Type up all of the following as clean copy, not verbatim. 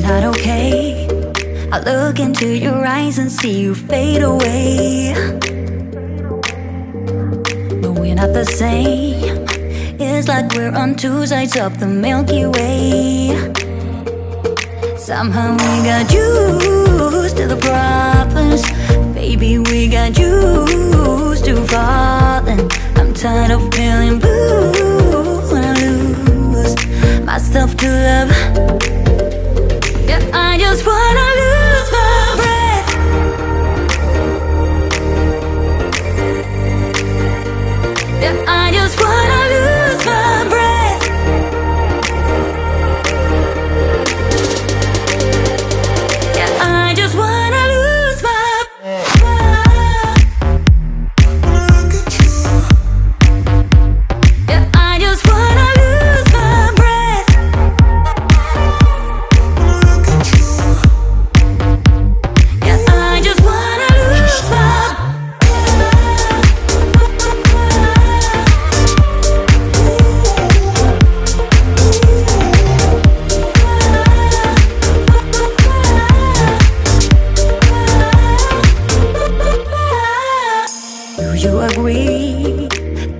not okay. I look into your eyes and see you fade away. But we're not the same. It's like we're on two sides of the Milky Way. Somehow we got used to the problems. Baby, we got used to falling. I'm tired of feeling blue when I lose myself to love. Yeah, I just wanna lose my breath. Yeah, I just wanna lose my breath. Yeah, I just wanna lose my breath. Yeah, I just wanna lose my breath. Yeah, I just wanna lose my Do you agree?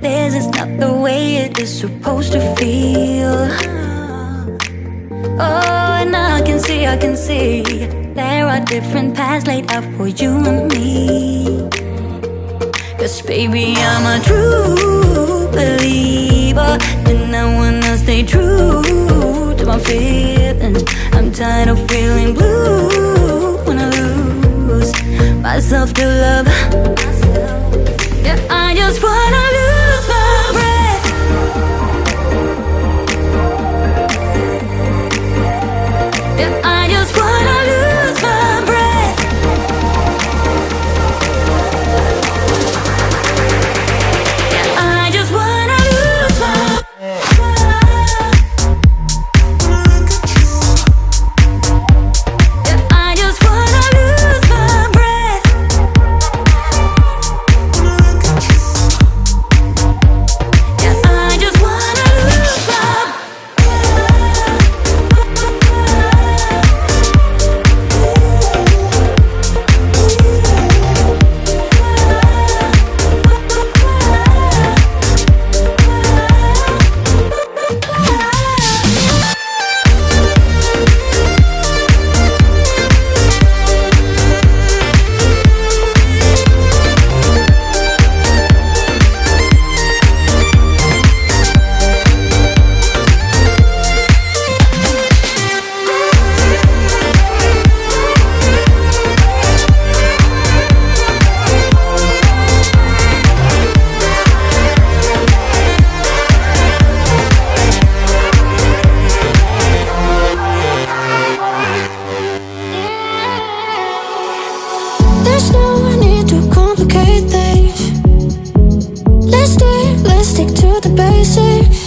This is not the way it is supposed to feel. Oh, and I can see there are different paths laid out for you and me. 'Cause baby, I'm a true believer, and I wanna stay true to my feelings. I'm tired of feeling blue when I lose myself to love. Yeah, I just wanna lose my breath. Yeah, I just wanna lose my breath. Yeah, I just wanna lose my breath. Yeah, I just wanna lose my breath. Yeah, I just wanna lose my There's no need to complicate things. Let's stick to the basics.